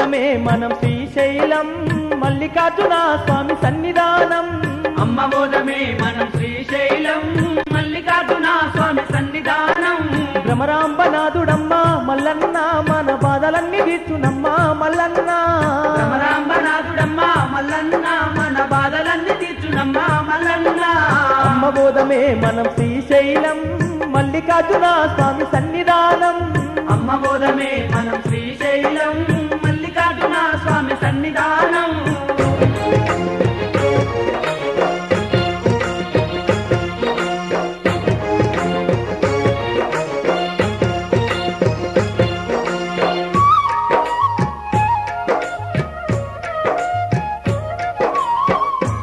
పోదమే మనం శ్రీశైలం మల్లికార్జున స్వామి సన్నిధానం అమ్మ పోదమే మనం శ్రీశైలం మల్లికార్జున స్వామి సన్నిధానం భ్రమరాంబనాథుడమ్మ మల్లన్న మన బాధలన్నీ తీర్చునమ్మ మల్లన్న భ్రమరాంబనాథుడమ్మ మల్లన్న మన బాధలన్నీ తీర్చునమ్మ మల్లన్న అమ్మ పోదమే మనం శ్రీశైలం మల్లికార్జున స్వామి సన్నిధానం అమ్మ పోదమే మనం శ్రీశైలం మల్లికార్జున స్వామి సన్నిధానం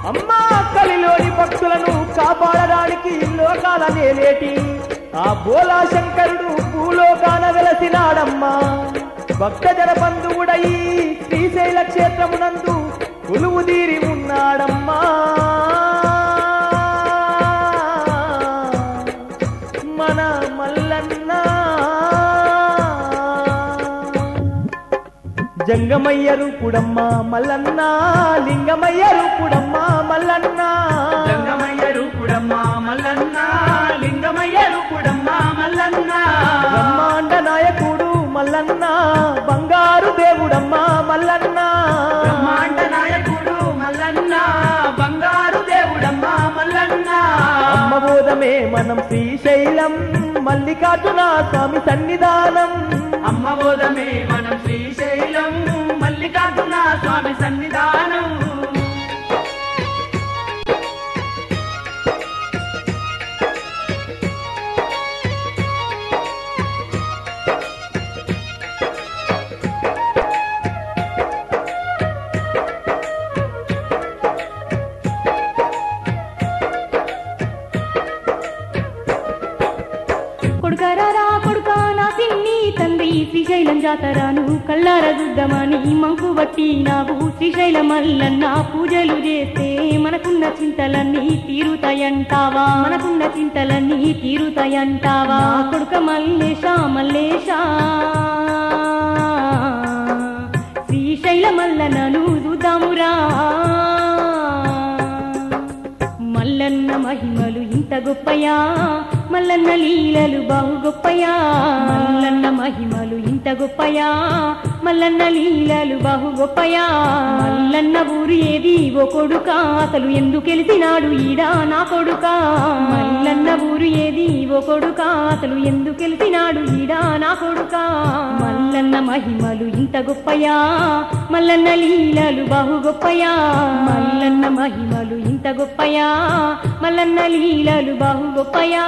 అమ్మా కలిలోని భక్తులను కాపాడడానికి లోకాల నేలేటి ఆ బోలా శంకరుడు భూలోకాన వెలసినాడమ్మా భక్తజన బంధువుడై శ్రీశైల క్షేత్రమునందు కొలువుదీరి ఉన్నాడమ్మా మన మల్లన్న జంగమయ్య రూపుడమ్మ మల్లన్న లింగమయ్య రూపుడమ్మ మల్లన్న జంగమయ్య రూపుడమ్మ మల్లన్న లింగమయ్య రూపుడమ్మ మల్లన్న బ్రహ్మాండ నాయకుడు మల్లన్న బంగారు దేవుడమ్మ మల్లన్న బ్రహ్మాండ నాయకుడు మల్లన్న బంగారు దేవుడమ్మ మల్లన్న అమ్మ బోధమే మనం శ్రీశైలం మల్లికార్జున స్వామి సన్నిధానం అమ్మ బోధమే మనం శ్రీశైలం మల్లికార్జున స్వామి సన్నిధానం కొడుకరారా కొడుకా నా సిన్ని తండ్రి శ్రీశైలం జాతరాను కళ్ళార చూద్దామని మంకు బట్టి నాకు శ్రీశైల మల్లన్న పూజలు చేస్తే మనకున్న చింతలన్నీ తీరుతాయంటావా మనకున్న చింతలన్నీ తీరుతాయంటావా కొడుక మల్లేశ మల్లేశ శ్రీశైల మల్లన్నను చూద్దామురా మల్లన్న మహిమలు ఇంత గొప్పయా మల్లన్న లీలలు బహు గొప్పయా మల్లన్న మహిమలు ఇంత గొప్పయా మల్లన్న లీలలు బహు గొప్పయా మల్లన్న ఊరు ఏది ఓ కొడుకా అసలు ఎందుకు గెలిచినాడు ఈడా నా కొడుకా మల్లన్న ఊరు ఏది ఓ కొడుకా అసలు ఎందుకు గెలిచినాడు ఈడా నా కొడుకా మల్లన్న మహిమలు ఇంత గొప్పయా మల్లన్న లీలలు బహు గొప్పయా మల్లన్న మహిమలు ఇంత గొప్పయా మల్లన్న లీలలు బహు గొప్పయా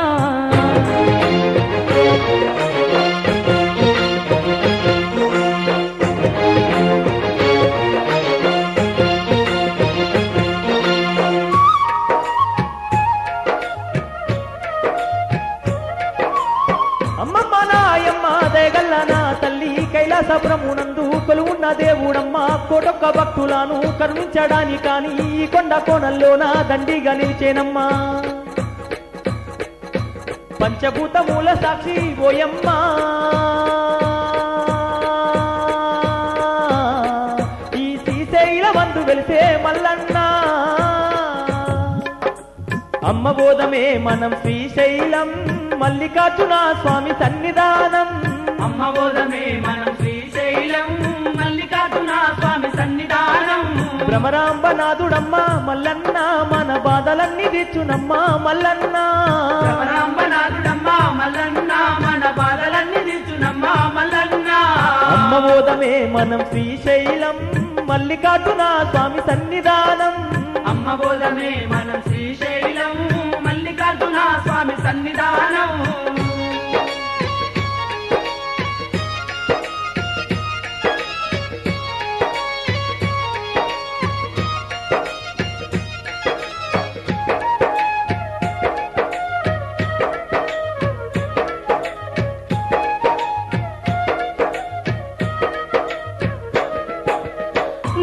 అమ్మమ్మ నాయమ్మ దయగల్ల నా తల్లి కైలాసపురమునందు కొలువున్న దేవుడమ్మ కోటొక్క భక్తులను కరుణించడాని కాని ఈ కొండ కోణంలోన దండిగా నిలిచేనమ్మా పంచభూతమూల సాక్షి ఓయమ్మ ఈ శ్రీశైల వందు వెలిసే మల్లన్న అమ్మ బోధమే మనం శ్రీశైలం మల్లికార్జున స్వామి సన్నిధానం అమ్మ బోధమే మనం శ్రీశైలం మల్లికార్జున స్వామి సన్నిధానం భ్రమరాంబనాథుడమ్మ మల్లన్న మన బాధలన్నీ తీర్చునమ్మ మల్లన్న భ్రమరాంబనాథుడమ్మ మల్లన్న మన బాధలన్నీ తీర్చునమ్మ మల్లన్న అమ్మ బోధమే మనం శ్రీశైలం మల్లికార్జున స్వామి సన్నిధానం అమ్మ బోధమే మనం శ్రీశైలం మల్లికార్జున స్వామి సన్నిధానం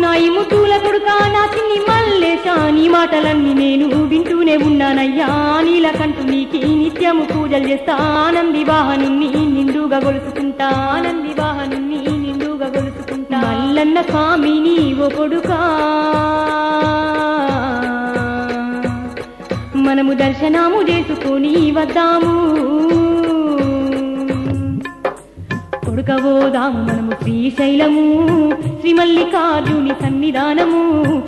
నాయి ముద్దుల కొడుకా నా చిన్ని మల్లేశ నీ మాటలన్నీ నేను వింటూనే ఉన్నానయ్యా నీలకంఠునికి నిత్యము పూజలు చేస్తా ఆనంది వాహనుని నిండుగా గొలుసుకుంటా ఆనంది వాహనుని నిండుగా గొలుసుకుంటా మల్లన్న స్వామిని ఓ కొడుకా మనము దర్శనము చేసుకొని వద్దాము కొడుకబోదాము మనము శ్రీశైలము శ్రీ మల్లికార్జుని సన్నిధానము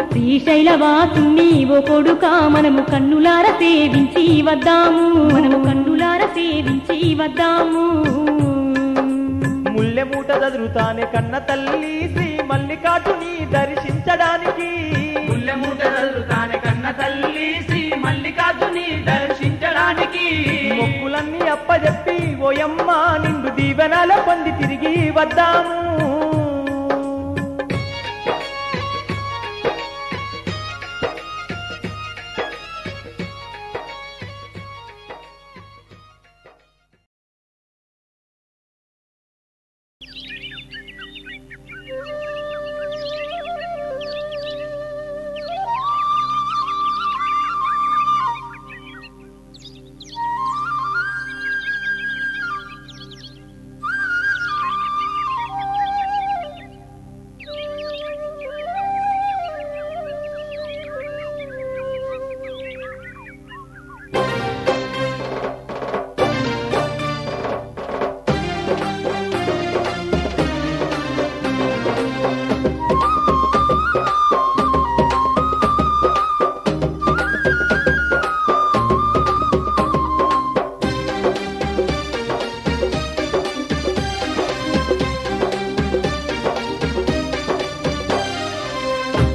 శ్రీశైలవాసుని ఓ కొడుకా మనము కన్నులార సేవించి వద్దాము ముల్లె మూట చదురుతానే కన్న తల్లి శ్రీ మల్లికార్జుని దర్శించడానికి ముల్లెమూట చదువుతానే కన్న తల్లి శ్రీ మల్లికార్జుని దర్శించడానికి మొక్కులన్నీ అప్పజెప్పి ఓయమ్మ నిండు దీవెనల పొంది తిరిగి వద్దాము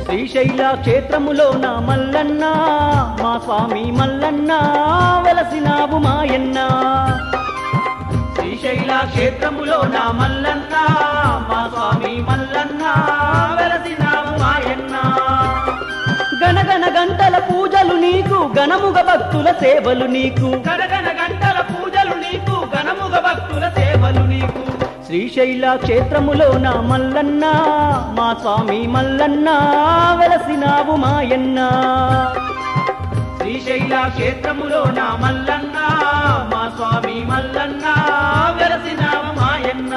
శ్రీశైల క్షేత్రములో నా మల్లన్న మా స్వామి మల్లన్న వెలసినావు మాయన్న శ్రీశైల క్షేత్రములో నా మల్లన్న మా స్వామి మల్లన్న వెలసినావు మాయన్న గణగణ గంటల పూజలు నీకు గణముగ భక్తుల సేవలు నీకు గణగణ గంటల పూజలు నీకు ఘనముగ భక్తుల సేవలు నీకు శ్రీశైల క్షేత్రములో నా మల్లన్న మా స్వామి మల్లన్న వెలసినావు మాయన్న శ్రీశైల క్షేత్రములో నా మల్లన్న మా స్వామి మల్లన్న వెలసినావు మాయన్న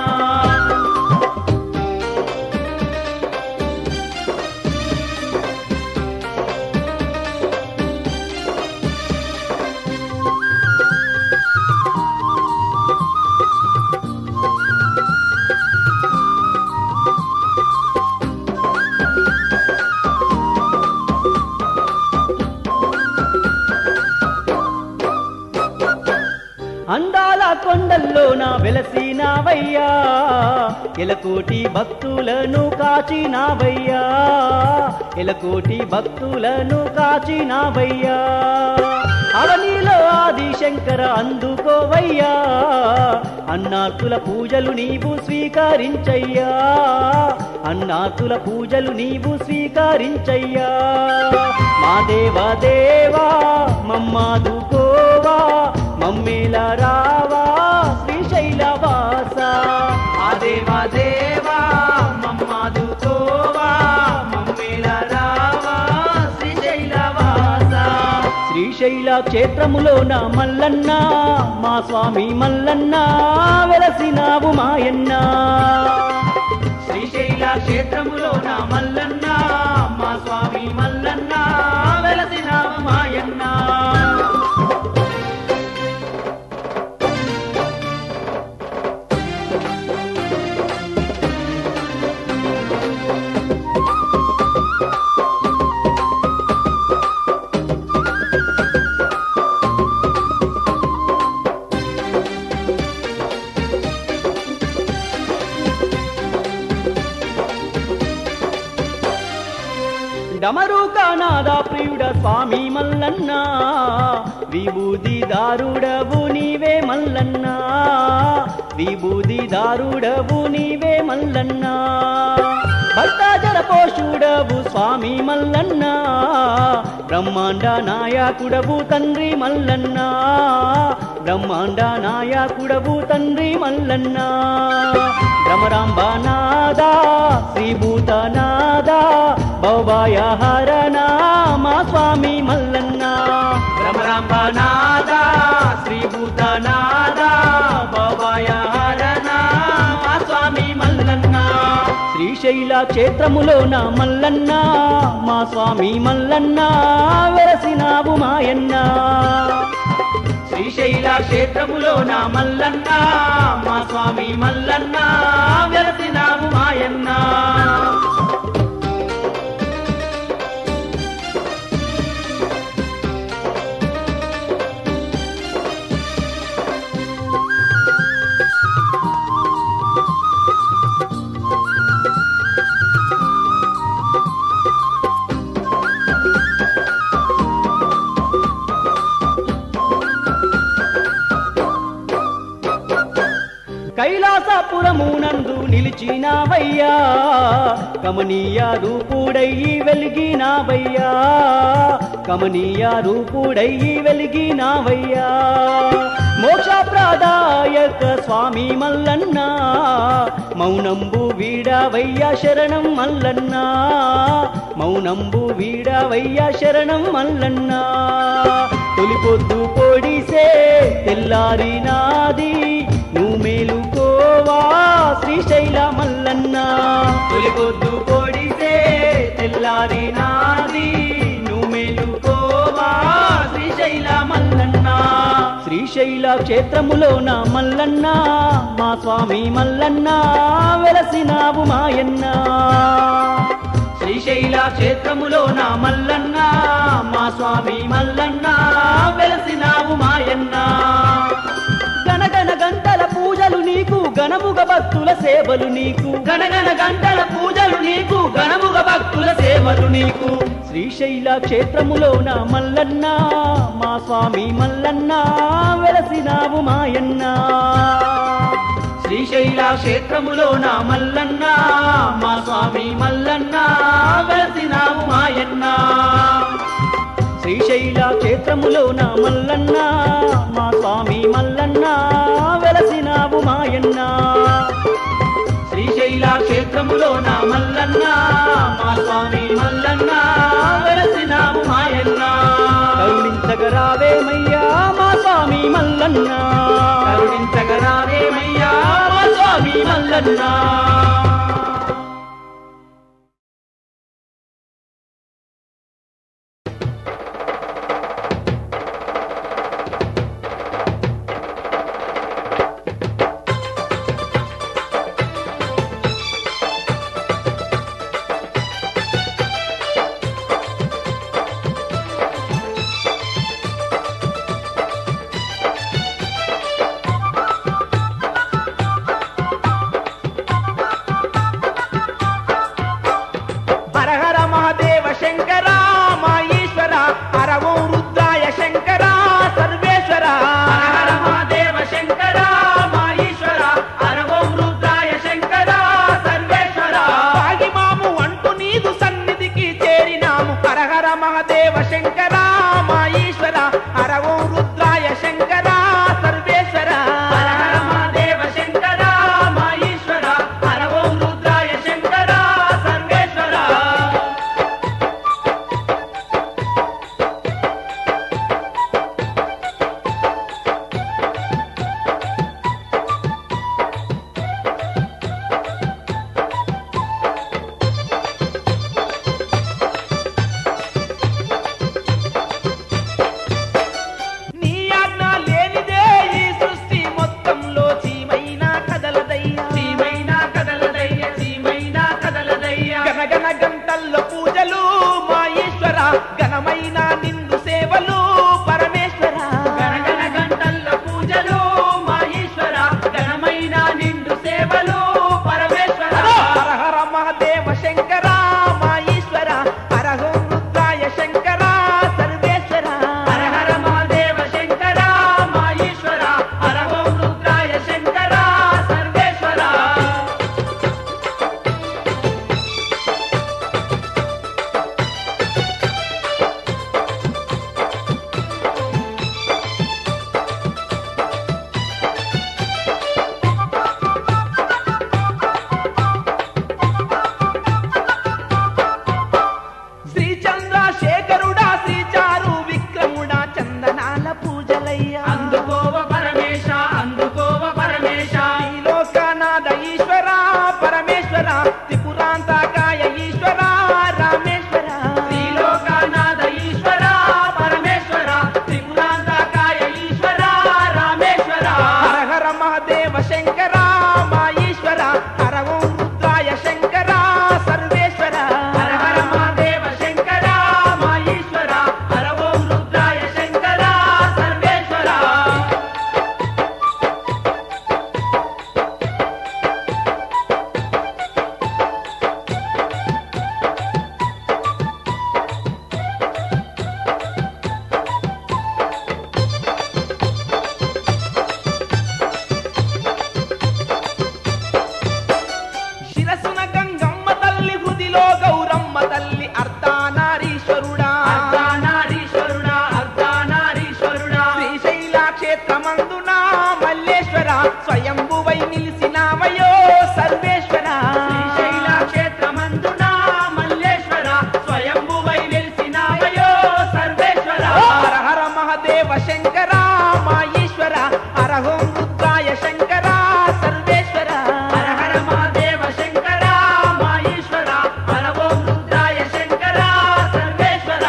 అందాల కొండల్లో నా వెలసినావయ్యా ఎలకోటి భక్తులను కాచినావయ్యా ఎలకోటి భక్తులను కాచినావయ్యా అవనిలో ఆది శంకర అందుకోవయ్యా అన్నార్తుల పూజలు నీవు స్వీకరించయ్యా అన్నార్తుల పూజలు నీవు స్వీకరించయ్యా మా దేవదేవా మమ్మాదుకోవా మమ్మేల రావా శ్రీశైలవాస ఆ దేవా దేవా మమ్మాదుకోవా మమ్మేల రావా శ్రీశైలవాస శ్రీశైల క్షేత్రములో నా మల్లన్న మా స్వామి మల్లన్న వెలసినావు మాయన్న శ్రీశైల క్షేత్రములో నా మల్లన్న మా స్వామి మల్లన్న వెలసినావు మాయన్న డమరుకనాద ప్రియుడ స్వామి మల్లన్న విభూది దారుడవు నీవే మల్లన్న విభూది దారుడవు నీవే మల్లన్న భక్తజల పోషుడవు స్వామి మల్లన్న బ్రహ్మాండ నాయకుడవు తండ్రి మల్లన్న బ్రహ్మాండ నాయకుడవు తండ్రి మల్లన్న భ్రమరాంబనాదా శ్రీభూతనాదా భవభయ హరణ మా స్వామి మల్లన్న భ్రమరాంబనాదా శ్రీభూతనాదా భవభయ హరణ మా స్వామి మల్లన్న శ్రీశైల క్షేత్రములోన మల్లన్న మా స్వామి మల్లన్న వెలసినావు మాయన్న శ్రీశైల క్షేత్రములోన మల్లన్న మా స్వామి మల్లన్న వెలసినావు మాయన్న కైలాసపురమునందు నిలిచినావయ్యా కమనీయ రూపుడయ్యి వెలిగినావయ్యా కమనీయ రూపుడయ్యి వెలిగినావయ్యా మోక్షప్రదాయక స్వామి మల్లన్న మౌనంబు వీడవయ్యా శరణం మల్లన్న మౌనంబు వీడవయ్యా శరణం మల్లన్న తొలిపొద్దు పొడిసే తెల్లారినాది నువ్వు మేలుకోవా శ్రీశైల మల్లన్న తొలిపొద్దు పొడిసే తెల్లారినాది నువ్వు మేలుకోవా శ్రీశైల మల్లన్న శ్రీశైల క్షేత్రములోన మల్లన్న మా స్వామి మల్లన్న వెలసినావు మాయన్న శ్రీశైల క్షేత్రములోన మల్లన్న మా స్వామి మల్లన్న వెలసినావు మాయన్న గణగణ గంటల పూజలు నీకు గణముగ భక్తుల సేవలు నీకు గణగణ గంటల పూజలు నీకు గణముగ భక్తుల సేవలు నీకు శ్రీశైల క్షేత్రములోన మల్లన్న మా స్వామి మల్లన్న వెలసినావు మాయన్న శ్రీశైల క్షేత్రములోన మల్లన్న మా స్వామి మల్లన్న వెలసినావు మాయన్న శ్రీశైల క్షేత్రములోన మల్లన్న మా స్వామి మల్లన్న వెలసినావు మాయన్న శ్రీశైల క్షేత్రములోన మల్లన్న మా స్వామి మల్లన్న వెలసినావు మాయన్న కరుణించగరావేమయ్యా మా స్వామి మల్లన్న కరుణించగరావేమయ్యా మా స్వామి మల్లన్న క్షేత్రమందున మల్లేశ్వర స్వయంభువై నిలిసినావయో సర్వేశ్వర శ్రీశైల క్షేత్రమందున మల్లేశ్వర స్వయంభువై నిలిసినావయో సర్వేశ్వర హర హర మహదేవ శంకర మా ఈశ్వర హరహోం రుద్రాయ శంకర సర్వేశ్వర హర హర మహాదేవ శంకర మా ఈశ్వర హర ఓం రుద్రాయ శంకర సర్వేశ్వర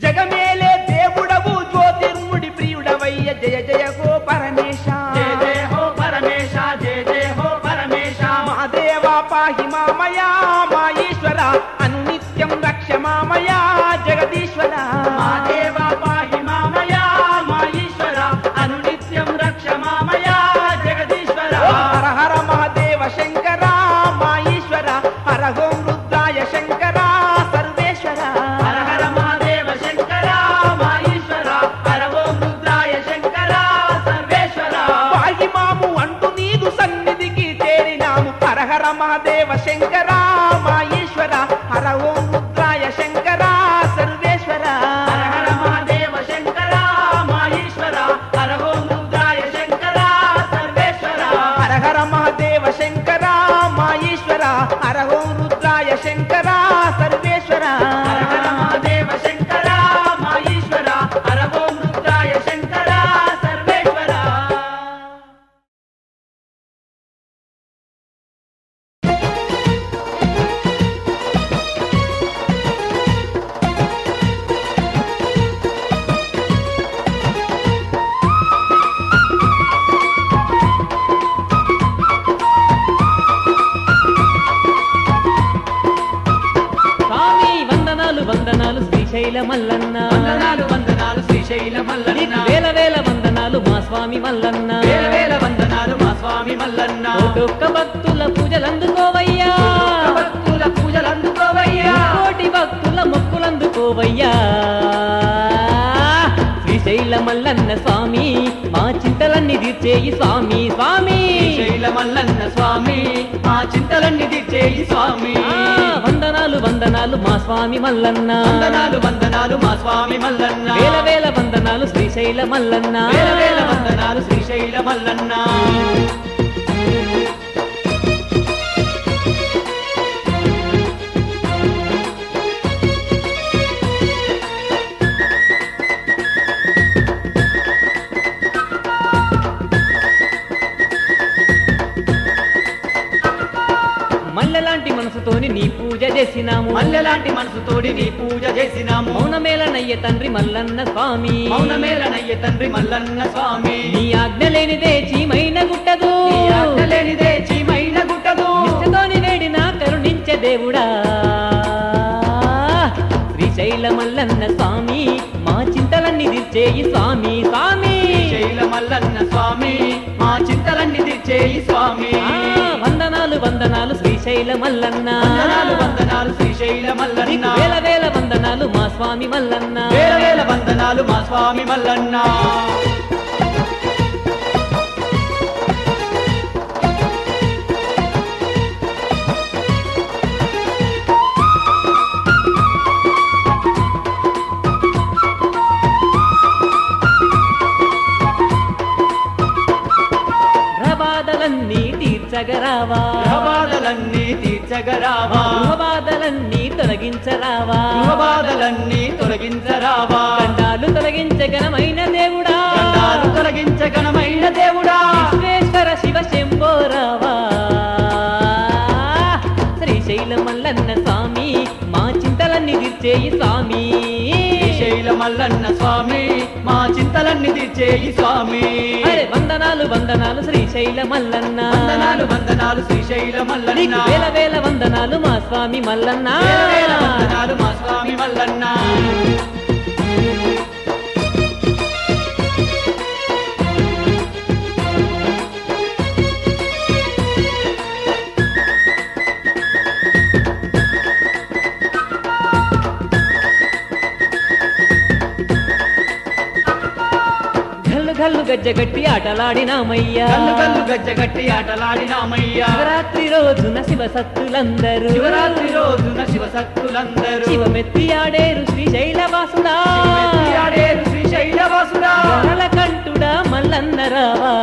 జగమేలే దేవుడవు జ్యోతిర్ముడి ప్రియుడవయ్య జయ జయ హో పరమేశ జయ జయ హో పరమేశ జయ జయ హో పరమేశ మహాదేవ పాహి మామయా మా ఈశ్వర అనునిత్యం రక్ష మామయా జగదీశ్వర మహాదేవ పాహి మామయా మా ఈశ్వర అనునిత్యం రక్ష మామయా జగదీశ్వర హర హర మహాదేవ శంకర మా ఈశ్వర హర ఓం రుద్రాయ శంకర సర్వేశ్వర హర హర మహాదేవ శంకర మా ఈశ్వర హర ఓం రుద్రాయ శంకర సర్వేశ్వర పాహి మాము అంటూ నీదు సన్నిధికి చేరినాము హర హర మహాదేవ శంకర మా ఈశ్వర హర ఓం రుద్రాయ శంకర సర్వేశ్వర హర హర మహాదేవ శంకర మా ఈశ్వర హర ఓం రుద్రాయ శంకర సర్వేశ్వర హర హర మహాదేవ శంకర మా ఈశ్వర హర ఓం రుద్రాయ శంకర సర్వేశ్వర హర హర మహాదేవ శంకర మా ఈశ్వర హర ఓం రుద్రాయ శంకర సర్వేశ్వర స్వామి వందనాలు వందనాలు శ్రీశైల మల్లన్న వందనాలు వందనాలు శ్రీశైల మల్లన్న నీకు వేల వేల వందనాలు మా స్వామి మల్లన్న వేల వేల వందనాలు మా స్వామి మల్లన్న కోటొక్క భక్తుల పూజలందుకోవయ్యా భక్తుల పూజలు అందుకోవయ్యా కోటి భక్తుల మొక్కులందుకోవయ్యా శ్రీశైల మల్లన్న స్వామి మా చింతలన్నీ తీర్చేయి స్వామి స్వామి శ్రీశైల మల్లన్న స్వామి మా చింతలన్నీ తీర్చేయి స్వామి వందనాలు వందనాలు మా స్వామి మల్లన్న వందనాలు వందనాలు మా స్వామి మల్లన్న వేల వేల వందనాలు శ్రీశైల మల్లన్న వేల వేల వందనాలు శ్రీశైల మల్లన్న మల్లెలాంటి మనసుతోని నీ పూజ చేసినాము మల్లెలాంటి మనసుతోడి నీ పూజ చేసినాము మౌనమేలనయ్య తండ్రి మల్లన్న స్వామి మౌనమేలనయ్య తండ్రి మల్లన్న స్వామి నీ ఆజ్ఞ లేనిదే చీమైన గుట్టదు నీ ఆజ్ఞ లేనిదే చీమైన గుట్టదు నిష్ఠతోని వేడిన కరుణించే దేవుడా శ్రీశైల మల్లన్న స్వామి మా చింతలన్నీ తీర్చేయి స్వామి స్వామి శ్రీశైల మల్లన్న స్వామి మా చింతలన్నీ తీర్చేయి స్వామి వందనాలు వందనాలు శ్రీశైల మల్లన్న వందనాలు వందనాలు శ్రీశైల మల్లన్న నీకు వేల వేల వందనాలు మా స్వామి మల్లన్న వేల వేల వందనాలు మా స్వామి మల్లన్న బాధలన్నీ తీర్చగరావా బాధలన్నీ తీర్చగరావా బాధలన్నీ తొలగించరావా బాధలన్నీ తొలగించరావా గండాలు తొలగించగనమైన దేవుడా గండాలు తొలగించగనమైన దేవుడా విశ్వేశ్వర శివ శంభోరావా శ్రీశైల మల్లన్న స్వామి మా చింతలన్నీ తీర్చేయి స్వామి శ్రీశైల మల్లన్న స్వామి మా చింతలన్నీ తీర్చేయి స్వామి అరే వందనాలు వందనాలు శ్రీశైల మల్లన్న వందనాలు వందనాలు శ్రీశైల మల్లన్న నీకు వేల వేల వందనాలు మా స్వామి మల్లన్న వేల వేల వందనాలు మా స్వామి మల్లన్న కళ్ళు గజ్జగట్టి ఆటలాడినామయ్యా కళ్ళు కళ్ళు గజ్జగట్టి ఆటలాడినామయ్యా శివరాత్రి రోజున శివసత్తులందరూ శివరాత్రి రోజున శివసత్తులందరూ శివమెత్తి ఆడేరు శ్రీశైలవాసుడా ఆడేరు శ్రీశైలవాసుడా కంటుడా మల్లన్న రావా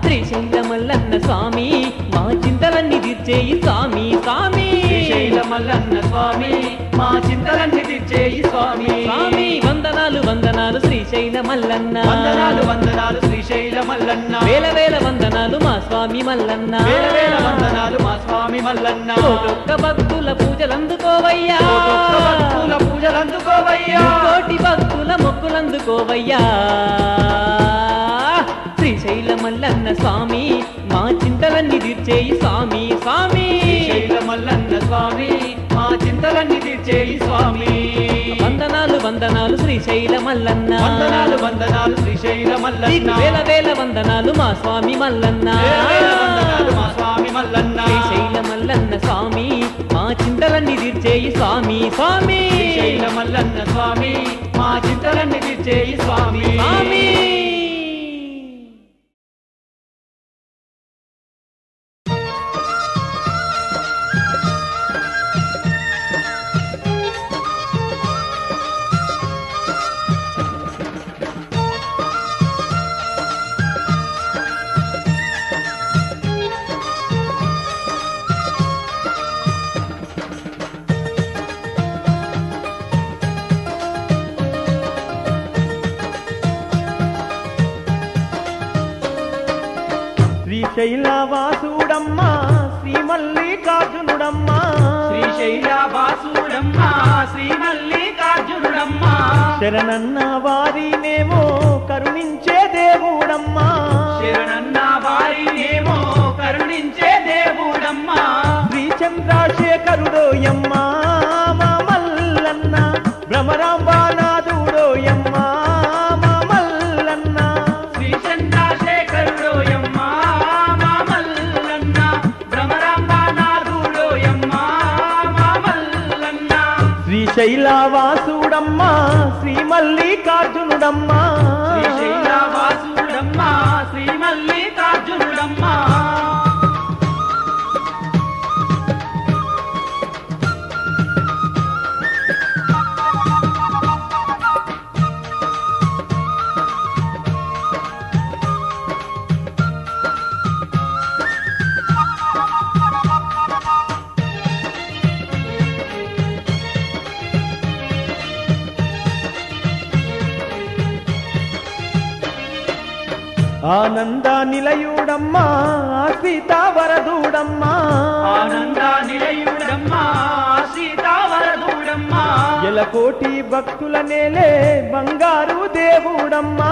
శ్రీశైల మల్లన్న స్వామి మా చింతలన్నీ తీర్చేయి స్వామి స్వామి శ్రీశైల మల్లన్న స్వామి మా చింతలన్నీ తీర్చేయి స్వామి స్వామి వందనాలు వందనాలు శ్రీశైల మల్లన్న వందనాలు వందనాలు శ్రీశైల మల్లన్న వేల వేల వందనాలు మా స్వామి మల్లన్న వేల వేల వందనాలు మా స్వామి మల్లన్న కోటొక్క భక్తుల పూజలందుకోవయ్యా కోటొక్క భక్తుల పూజలందుకోవయ్యా కోటి భక్తుల మొక్కులందుకోవయ్యా శ్రీశైల మల్లన్న స్వామి మా చింతలన్నీ తీర్చేయి స్వామి స్వామి శ్రీశైల మల్లన్న స్వామి మా చింతలన్నీ తీర్చేయి స్వామి వందనాలు వందనాలు శ్రీశైల మల్లన్న వందనాలు వందనాలు శ్రీశైల మల్లన్న వేల వేల వందనాలు మా స్వామి మల్లన్న వేల వేల వందనాలు మా స్వామి మల్లన్న శ్రీశైల మల్లన్న స్వామి మా చింతలన్నీ తీర్చేయి స్వామి స్వామి శ్రీశైల మల్లన్న స్వామి మా చింతలన్నీ తీర్చేయి స్వామి స్వామి శ్రీశైలవాసుడమ్మా శ్రీ మల్లికార్జునుడమ్మా శ్రీశైలవాసుడమ్మా శ్రీ మల్లికార్జునుడమ్మా శరణన్న వారినేమో కరుణించే దేవుడమ్మా శరణన్న వారినేమో కరుణించే దేవుడమ్మా శ్రీ చంద్రశేఖరుడోయమ్మా మా మల్లన్న భ్రమరాంబానాథుడోయమ్మా మా మల్లన్న శ్రీ చంద్రశేఖరుడోయమ్మా మా మల్లన్న భ్రమరాంబానాథుడోయమ్మా మా మల్లన్న శ్రీశైలవాసుడమ్మా శ్రీ మల్లికార్జునుడమ్మా శ్రీశైలవాసుడమ్మా శ్రీ మల్లికార్జునుడమ్మా ఆనంద నిలయుడమ్మా సీతావరదుడమ్మా ఆనంద నిలయుడమ్మా సీతావరదుడమ్మా ఎలకోటి భక్తుల నేలే బంగారు దేవుడమ్మా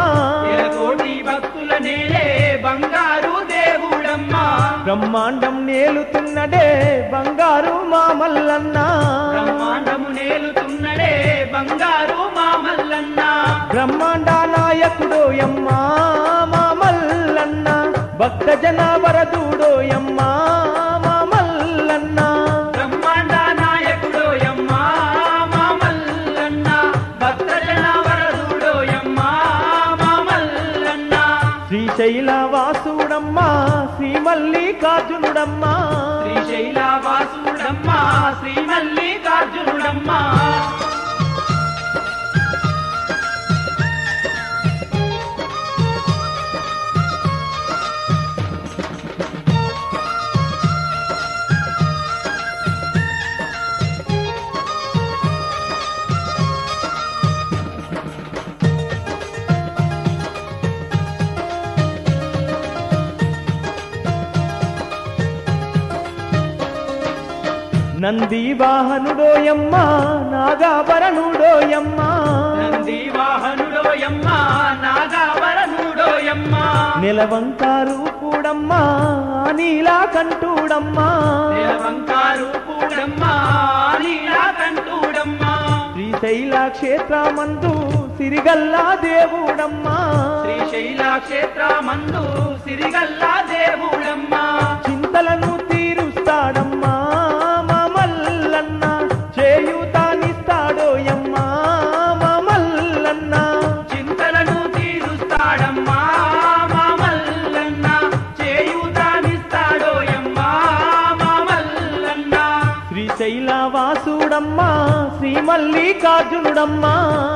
కోటి భక్తుల నేలే బంగారు దేవుడమ్మా బ్రహ్మాండం నేలుతున్నడే బంగారు మా మల్లన్న బ్రహ్మాండము నేలుతున్నడే బంగారు మా మల్లన్న బ్రహ్మాండ నాయకుడోయమ్మా మా మల్లన్న భక్త జన వరదుడోయమ్మా మా మల్లన్న బ్రహ్మాండ నాయకుడోయమ్మా మా మల్లన్న భక్తజన వరదుడోయమ్మా మా మల్లన్న శ్రీశైలవాసుడమ్మా శ్రీ మల్లికార్జునుడమ్మా శ్రీశైలవాసుడమ్మా శ్రీ మల్లికార్జునుడమ్మా నంది వాహనుడోయమ్మా నాగాభరణుడోయమ్మా నంది వాహనుడోయమ్మా నాగాభరణుడోయమ్మా నిలవంకారు కూడమ్మా నీలాకంఠుడమ్మా దేవంకారు పూడమ్మా నీలకంఠుడమ్మా శ్రీశైల క్షేత్రమందు సిరిగల్లా దేవుడమ్మా శ్రీశైల క్షేత్రమందు సిరిగల్లా దేవుడమ్మా చింతలను తీరుస్తాడమ్మా మా మల్లన్న చేయుతానిస్తాడోయమ్మా మా మల్లన్న చింతలను వాసుడమ్మా శ్రీ మల్లికార్జునుడమ్మా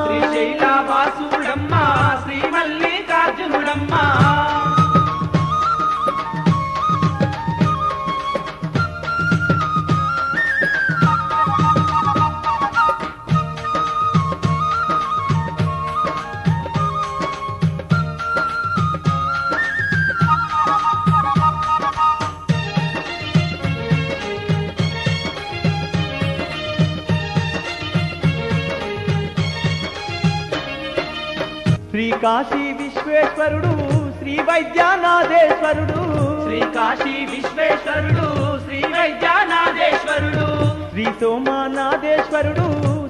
శ్రీశైల వాసుడమ్మా శ్రీ మల్లికార్జునుడమ్మా శ్రీ కాశీ విశ్వేశ్వరుడు శ్రీ వైద్యనాథేశ్వరుడు శ్రీ కాశీ విశ్వేశ్వరుడు శ్రీ వైద్యనాథేశ్వరుడు శ్రీ సోమనాథేశ్వరుడు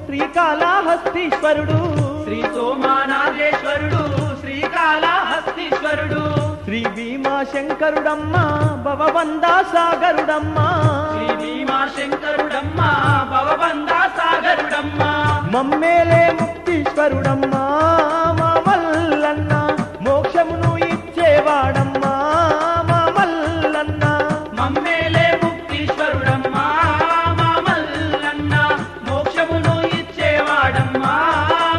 శ్రీకాళహస్తీశ్వరుడు శ్రీ సోమనాథేశ్వరుడు శ్రీకాళహస్తీశ్వరుడు శ్రీ భీమాశంకరుడమ్మా భవబందా సాగరుడమ్మా శ్రీ భీమాశంకరుడమ్మా భవబందా సాగరుడమ్మా మమ్మేలే ముక్తీశ్వరుడమ్మా మా మల్లన్న మోక్షమును ఇచ్చేవాడమ్మా మా మల్లన్న మమ్మేలే ముక్తీశ్వరుడమ్మా మా మల్లన్న మోక్షమును ఇచ్చేవాడమ్మా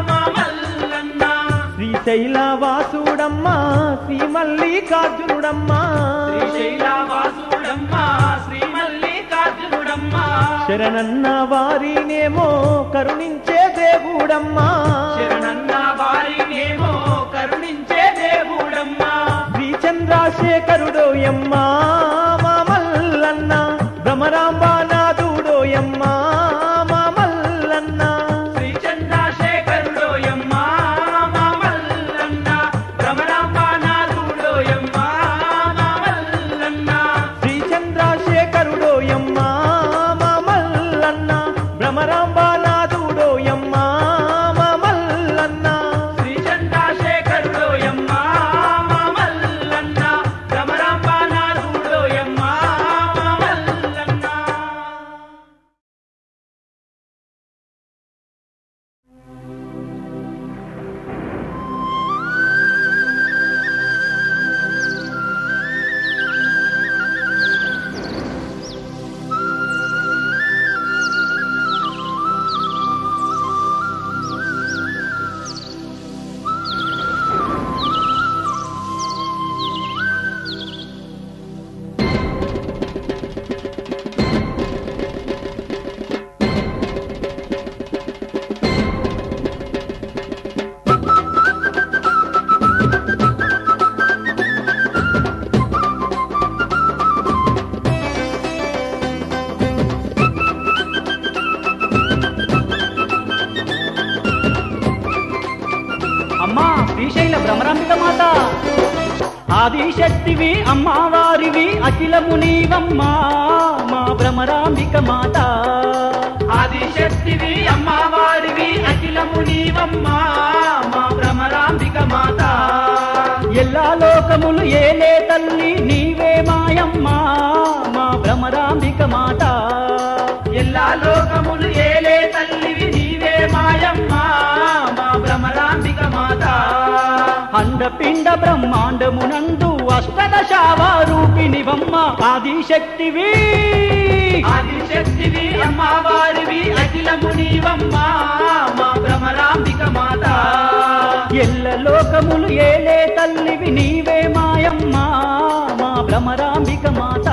మా మల్లన్న శ్రీశైల వాసుడమ్మా శ్రీ మల్లికార్జునుడమ్మా శ్రీశైల వాసుడమ్మా శ్రీ మల్లికార్జునుడమ్మా శరణన్న వారినేమో కరుణించే దేవుడమ్మా శరణన్న వారినేమో కరుణించే దేవుడమ్మా శ్రీ చంద్రశేఖరుడోయమ్మా మా మల్లన్న భ్రమరాంబానాథుడోయమ్మా మా మల్లన్న శ్రీ చంద్రశేఖరుడోయమ్మా మా మల్లన్న భ్రమరాంబానాథుడోయమ్మా మా మల్లన్న శ్రీ చంద్రశేఖరుడోయమ్మా మా మల్లన్న భ్రమరాంబానాథుడోయమ్మా మా మల్లన్న శ్రీ చంద్రశేఖరుడోయమ్మా మా మల్లన్న భ్రమరాంబానాథుడోయమ్మా మా మల్లన్న అమ్మా శ్రీశైల భ్రమరాంబిక మాత ఆదిశక్తివి అమ్మవారివి అఖిలము నీవమ్మా మా భ్రమరాంబిక మాత ఆదిశక్తివి అమ్మవారివి అఖిలము నీవమ్మా మా భ్రమరాంబిక మాత ఎల్లా లోకములు ఏలే తల్లి నీవే మాయమ్మా మా భ్రమరాంబిక మాత ఎల్లా లోకములు ఏలే తల్లివి నీవే మాయమ్మా మా భ్రమరాంబిక మాత అండపిండ బ్రహ్మాండమునందు అష్టదశావరూపిణివమ్మ ఆదిశక్తివి ఆదిశక్తివి అమ్మవారివి అఖిలము నీవమ్మా మా భ్రమరాంబిక మాత ఎల్ల లోకములు ఏలే తల్లివి నీవే మాయమ్మా మా భ్రమరాంబిక మాత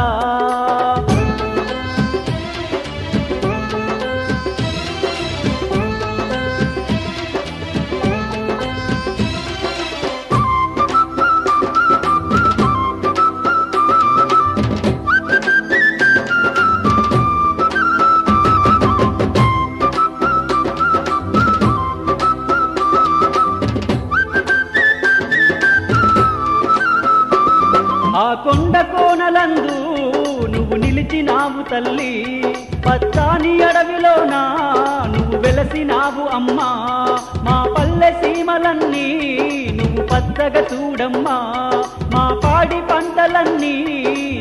ఆ కొండ కోనలందు నువ్వు నిలిచినావు తల్లి పచ్చాని అడవిలోనా నువ్వు వెలసినావు అమ్మా మా పల్లె సీమలన్నీ నువ్వు పచ్చగా చూడమ్మా మా పాడి పంటలన్నీ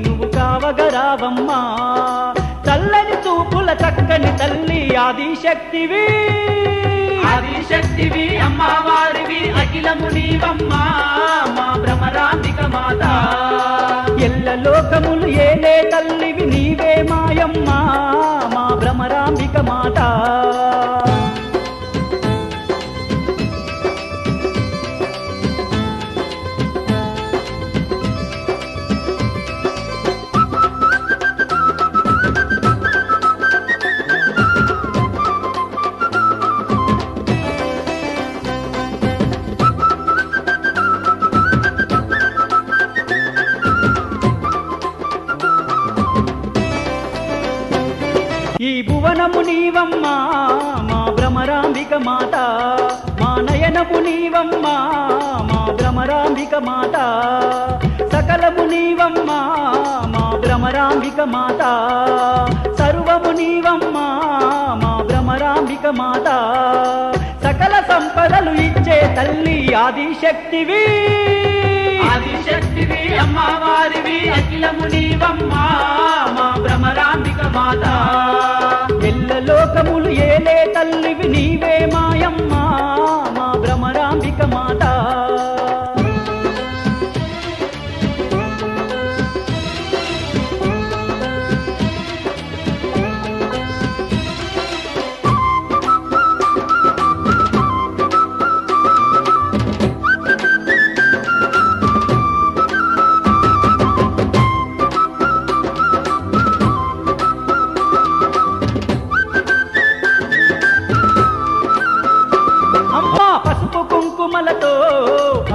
నువ్వు కావగరావమ్మా చల్లని చూపుల చక్కని తల్లి ఆదిశక్తివి ఆది ఆదిశక్తివి అమ్మవారివి అఖిలము నీవమ్మా మా భ్రమరాంబిక మాత ఎల్ల లోకములు ఏలే తల్లివి నీవే మాయమ్మ మా భ్రమరాంబిక మాత ఈ భువనము నీవమ్మా మా భ్రమరాంబిక మాత మా నయనము నీవమ్మా మా భ్రమరాంబిక మాత సకలము నీవమ్మా మా భ్రమరాంబిక మాత సర్వము నీవమ్మా మా భ్రమరాంబిక మాత సకల సంపదలు ఇచ్చే తల్లి ఆదిశక్తివి ఆదిశక్తివి అమ్మవారివి అఖిలము నీవమ్మా మా భ్రమరాంబిక మాత ఎల్ల లోకములు ఏలే తల్లివి నీవే మాయమ్మ మా భ్రమరాంబిక మాత అమ్మా పసుపు కుంకుమలతో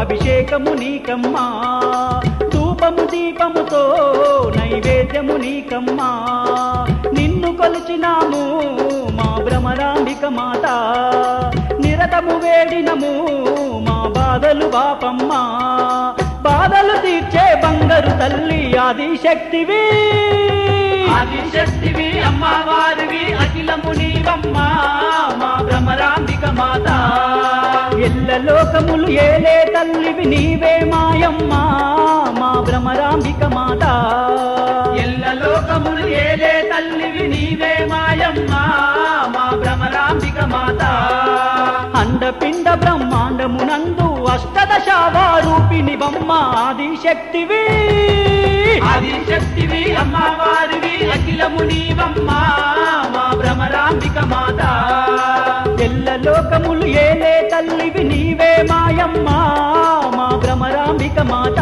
అభిషేకము నీకమ్మా ధూపము దీపముతో నైవేద్యము నీకమ్మా నిన్ను కొలిచినాము మా భ్రమరాంబిక మాత నిరతము వేడినము మా బాధలు బాపమ్మా బాధలు తీర్చే బంగారు తల్లి ఆదిశక్తివి ఆదిశక్తివి అమ్మవారివి అఖిలము నీవమ్మా మా భ్రమరాంబిక మాత ఎల్ల లోకములు ఏలే తల్లివి నీవే మాయమ్మ మా భ్రమరాంబిక మాత ఎల్ల లోకములు ఏలే తల్లివి నీవే మాయమ్మా మా భ్రమరాంబిక మాత అండపిండ బ్రహ్మాండమునందు అష్టదశావారూపిణి బొమ్మ ఆదిశక్తివి ఆదిశక్తివి అమ్మవారివి అఖిలము నీవమ్మా మా భ్రమరాంబిక మాత ఎల్ల లోకములు ఏలే తల్లివి నీవే మాయమ్మ మా భ్రమరాంబిక మాత